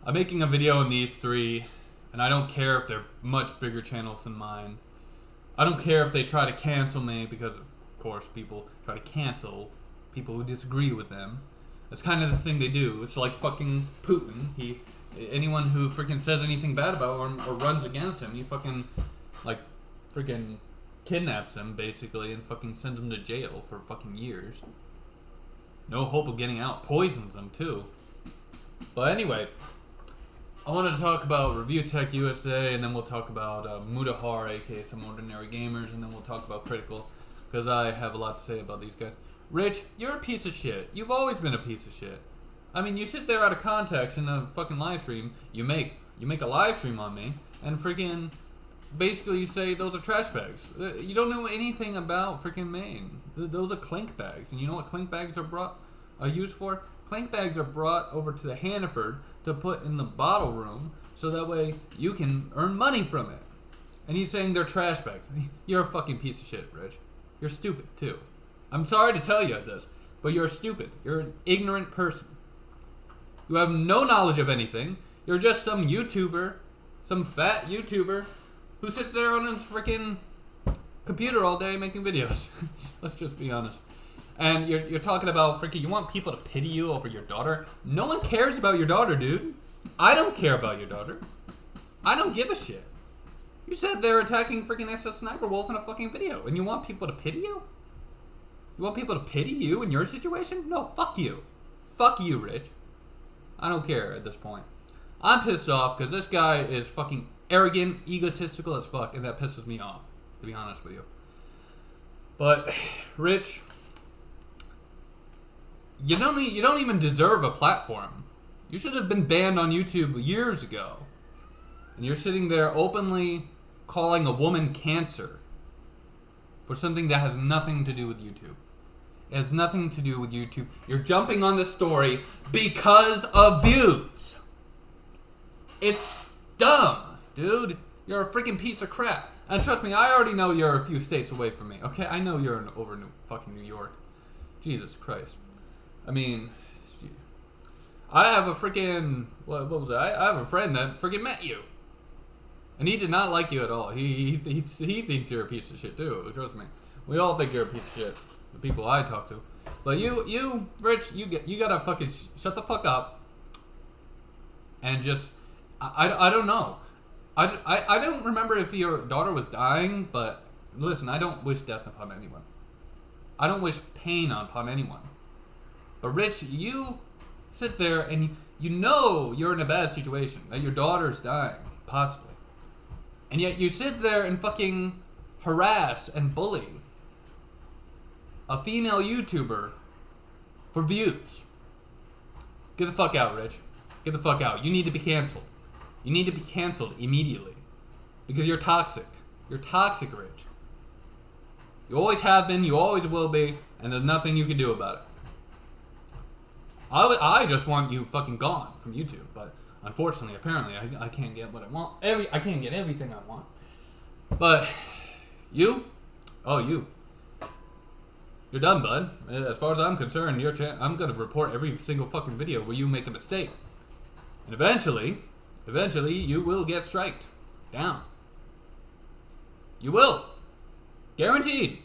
I'm making a video on these three, and I don't care if they're much bigger channels than mine. I don't care if they try to cancel me, because of course people try to cancel people who disagree with them. That's kind of the thing they do. It's like fucking Putin. Anyone who freaking says anything bad about him or runs against him, he fucking, like, freaking kidnaps him, basically, and fucking sends him to jail for fucking years. No hope of getting out. Poisons them, too. But anyway, I wanted to talk about Review Tech USA, and then we'll talk about Mudahar, aka Some Ordinary Gamers, and then we'll talk about Critical, because I have a lot to say about these guys. Rich, you're a piece of shit. You've always been a piece of shit. I mean, you sit there out of context in a fucking live stream. You make a live stream on me, and freaking basically you say those are trash bags. You don't know anything about freaking Maine. Those are clink bags, and you know what clink bags are used for? Clink bags are brought over to the Hannaford to put in the bottle room, so that way you can earn money from it. And he's saying they're trash bags. You're a fucking piece of shit, Rich. You're stupid too. I'm sorry to tell you this, but you're stupid. You're an ignorant person. You have no knowledge of anything. You're just some YouTuber, some fat YouTuber, who sits there on his freaking computer all day making videos. Let's just be honest. And you're talking about freaking, you want people to pity you over your daughter? No one cares about your daughter, dude. I don't care about your daughter. I don't give a shit. You said they're attacking freaking SSSniperWolf in a fucking video, and you want people to pity you? You want people to pity you in your situation? No, fuck you. Fuck you, Rich. I don't care at this point. I'm pissed off because this guy is fucking arrogant, egotistical as fuck, and that pisses me off, to be honest with you. But, Rich, you don't even deserve a platform. You should have been banned on YouTube years ago. And you're sitting there openly calling a woman cancer for something that has nothing to do with YouTube. It has nothing to do with YouTube. You're jumping on the story because of views. It's dumb, dude. You're a freaking piece of crap. And trust me, I already know you're a few states away from me. Okay, I know you're over fucking New York. Jesus Christ. I mean, I have a freaking, what was it? I have a friend that freaking met you. And he did not like you at all. He thinks you're a piece of shit too. Trust me. We all think you're a piece of shit. The people I talk to. But you, Rich, you gotta fucking shut the fuck up. And just, I don't know. I don't remember if your daughter was dying, but listen, I don't wish death upon anyone. I don't wish pain upon anyone. But Rich, you sit there and you know you're in a bad situation, that your daughter's dying, possibly. And yet you sit there and fucking harass and bully a female YouTuber for views. Get the fuck out, Rich. Get the fuck out. You need to be canceled. You need to be canceled immediately. Because you're toxic. You're toxic, Rich. You always have been, you always will be, and there's nothing you can do about it. I just want you fucking gone from YouTube, but unfortunately, apparently, I can't get what I want. I can't get everything I want. But you, you're done, bud. As far as I'm concerned, I'm gonna report every single fucking video where you make a mistake, and eventually, you will get striked down. You will, guaranteed.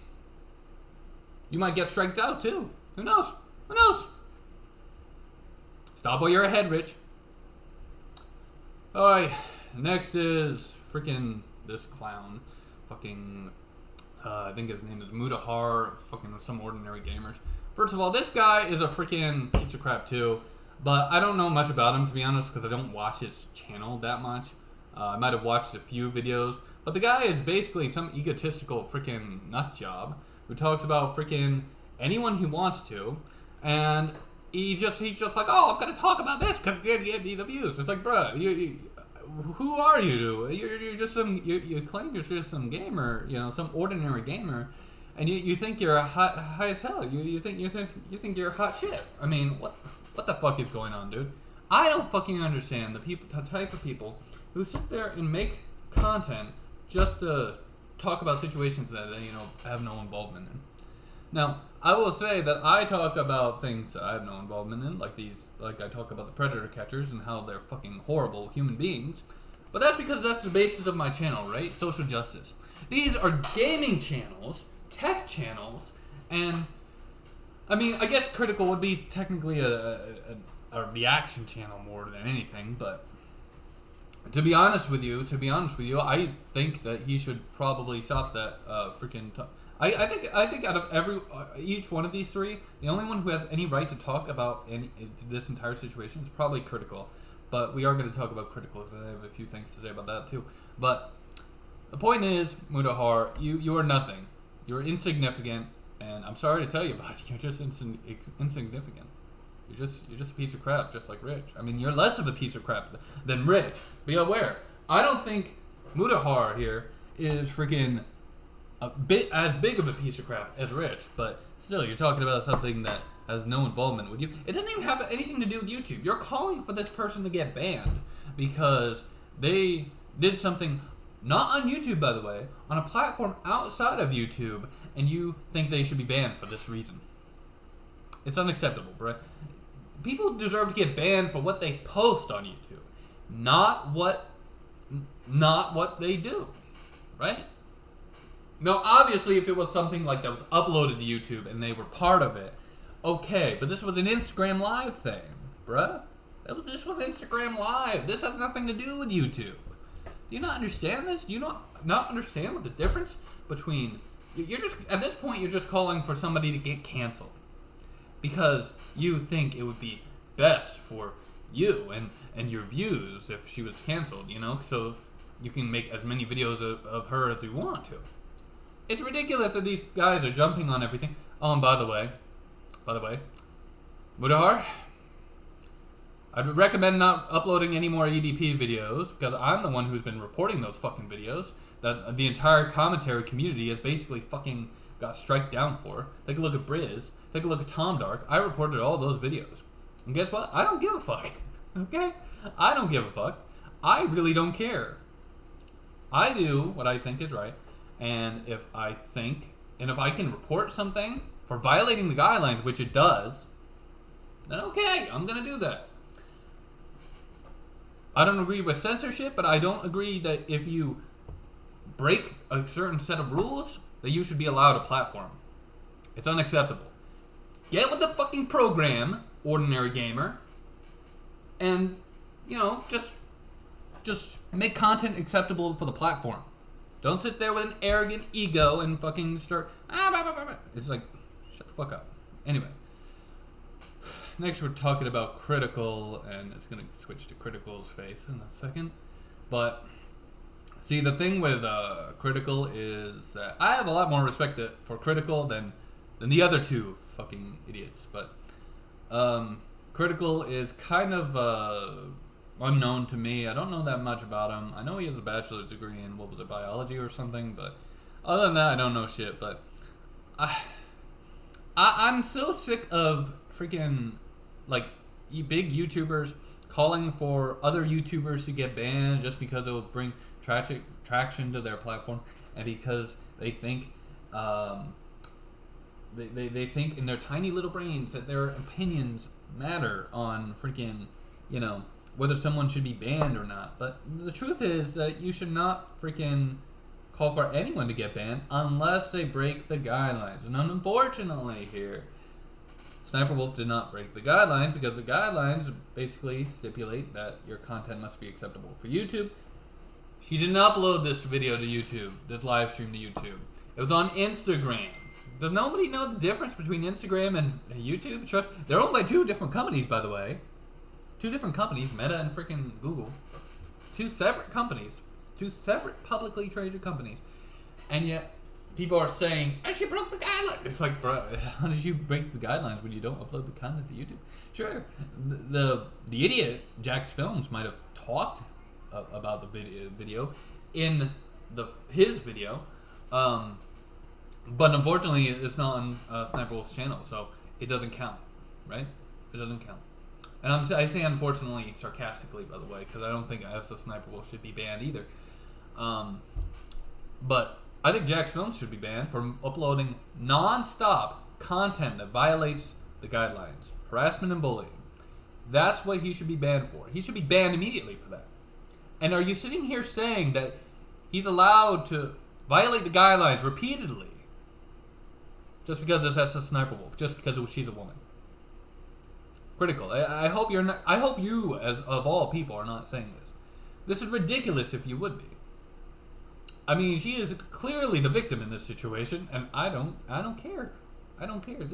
You might get striked out too. Who knows? Who knows? Stop while you're ahead, Rich. Alright, next is freaking this clown. Fucking, I think his name is Mudahar, fucking Some Ordinary Gamers. First of all, this guy is a freaking piece of crap too. But I don't know much about him, to be honest, because I don't watch his channel that much. I might have watched a few videos. But the guy is basically some egotistical freaking nut job who talks about freaking anyone he wants to. And he's just like, oh, I'm gonna talk about this because it's gonna get me the views. It's like, bruh, who are you? You're just some. You claim you're just some gamer, some ordinary gamer, and you think you're high as hell. You think you're hot shit. I mean, what the fuck is going on, dude? I don't fucking understand the type of people who sit there and make content just to talk about situations that they have no involvement in. Now, I will say that I talk about things that I have no involvement in, like I talk about the predator catchers and how they're fucking horrible human beings. But that's because that's the basis of my channel, right? Social justice. These are gaming channels, tech channels, and I mean, I guess Critical would be technically a reaction channel more than anything, but to be honest with you, I think that he should probably stop that freaking. I think out of each one of these three, the only one who has any right to talk about this entire situation is probably Critical. But we are going to talk about Critical because I have a few things to say about that too. But the point is, Mudahar, you are nothing. You're insignificant, and I'm sorry to tell you about it. You're just insignificant. You're just a piece of crap, just like Rich. I mean, you're less of a piece of crap than Rich. Be aware. I don't think Mudahar here is freaking as big of a piece of crap as Rich, but still, you're talking about something that has no involvement with you. It doesn't even have anything to do with YouTube. You're calling for this person to get banned because they did something not on YouTube, by the way, on a platform outside of YouTube, and you think they should be banned for this reason. It's unacceptable, bro. People deserve to get banned for what they post on YouTube, not what they do, right? Now, obviously, if it was something like that was uploaded to YouTube and they were part of it, okay, but this was an Instagram Live thing, bruh. This was Instagram Live. This has nothing to do with YouTube. Do you not understand this? Do you not understand what the difference between... You're just, at this point, you're just calling for somebody to get canceled. Because you think it would be best for you and your views if she was canceled, you know? So you can make as many videos of her as you want to. It's ridiculous that these guys are jumping on everything. Oh, and by the way, Mudahar, I'd recommend not uploading any more EDP videos because I'm the one who's been reporting those fucking videos that the entire commentary community has basically fucking got striked down for. Take a look at Briz. Take a look at Tom Dark. I reported all those videos. And guess what? I don't give a fuck. Okay? I don't give a fuck. I really don't care. I do what I think is right. And if I can report something for violating the guidelines, which it does, then okay, I'm going to do that. I don't agree with censorship, but I don't agree that if you break a certain set of rules, that you should be allowed a platform. It's unacceptable. Get with the fucking program, ordinary gamer, and, you know, just make content acceptable for the platform. Don't sit there with an arrogant ego and fucking start... It's like, shut the fuck up. Anyway. Next we're talking about Critical, and it's going to switch to Critical's face in a second. But, see, the thing with Critical is that I have a lot more respect for Critical than the other two fucking idiots. But Critical is kind of unknown to me. I don't know that much about him. I know he has a bachelor's degree in, what was it, biology or something, but other than that, I don't know shit. But I'm so sick of freaking, like, big YouTubers calling for other YouTubers to get banned just because it will bring traction to their platform, and because they think they think in their tiny little brains that their opinions matter on freaking, you know, whether someone should be banned or not. But the truth is that you should not freaking call for anyone to get banned unless they break the guidelines. And unfortunately here, SSSniperWolf did not break the guidelines because the guidelines basically stipulate that your content must be acceptable for YouTube. She didn't upload this video to YouTube, this live stream to YouTube. It was on Instagram. Does nobody know the difference between Instagram and YouTube? Trust, they're owned by two different companies, by the way. Two different companies, Meta and freaking Google. Two separate companies. Two separate publicly traded companies. And yet, people are saying, she broke the guidelines. It's like, bro, how did you break the guidelines when you don't upload the content to YouTube? Sure, the idiot, Jack's Films, might have talked about the video in his video. But unfortunately, it's not on SSSniperWolf's channel, so it doesn't count, right? It doesn't count. And I say unfortunately sarcastically, by the way, because I don't think SSSniperWolf should be banned either. But I think Jack's Films should be banned from uploading non-stop content that violates the guidelines. Harassment and bullying. That's what he should be banned for. He should be banned immediately for that. And are you sitting here saying that he's allowed to violate the guidelines repeatedly just because it's SSSniperWolf, just because she's a woman? Critical. I hope you're not. I hope you, as of all people, are not saying this. This is ridiculous if you would be. I mean, she is clearly the victim in this situation, and I don't care. I don't care.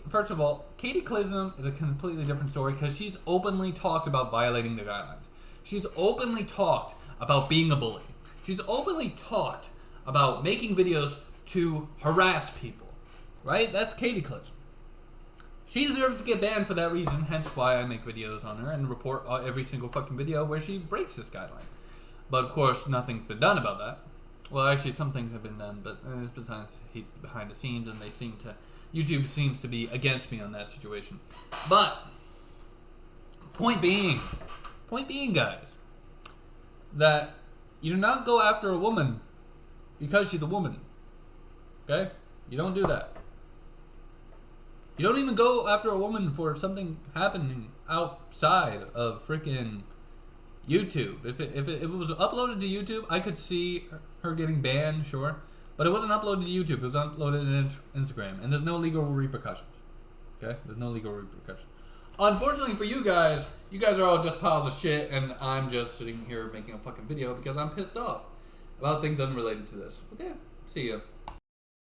First of all, Katie Clism is a completely different story because she's openly talked about violating the guidelines. She's openly talked about being a bully. She's openly talked about making videos to harass people. Right? That's Katie Clism. She deserves to get banned for that reason, hence why I make videos on her and report every single fucking video where she breaks this guideline. But of course, nothing's been done about that. Well, actually, some things have been done, but sometimes he's behind the scenes, and YouTube seems to be against me on that situation. But point being, guys, that you do not go after a woman because she's a woman. Okay, you don't do that. You don't even go after a woman for something happening outside of freaking YouTube. If it was uploaded to YouTube, I could see her getting banned, sure. But it wasn't uploaded to YouTube. It was uploaded to Instagram. And there's no legal repercussions. Okay? There's no legal repercussions. Unfortunately for you guys are all just piles of shit, and I'm just sitting here making a fucking video because I'm pissed off about things unrelated to this. Okay? See ya.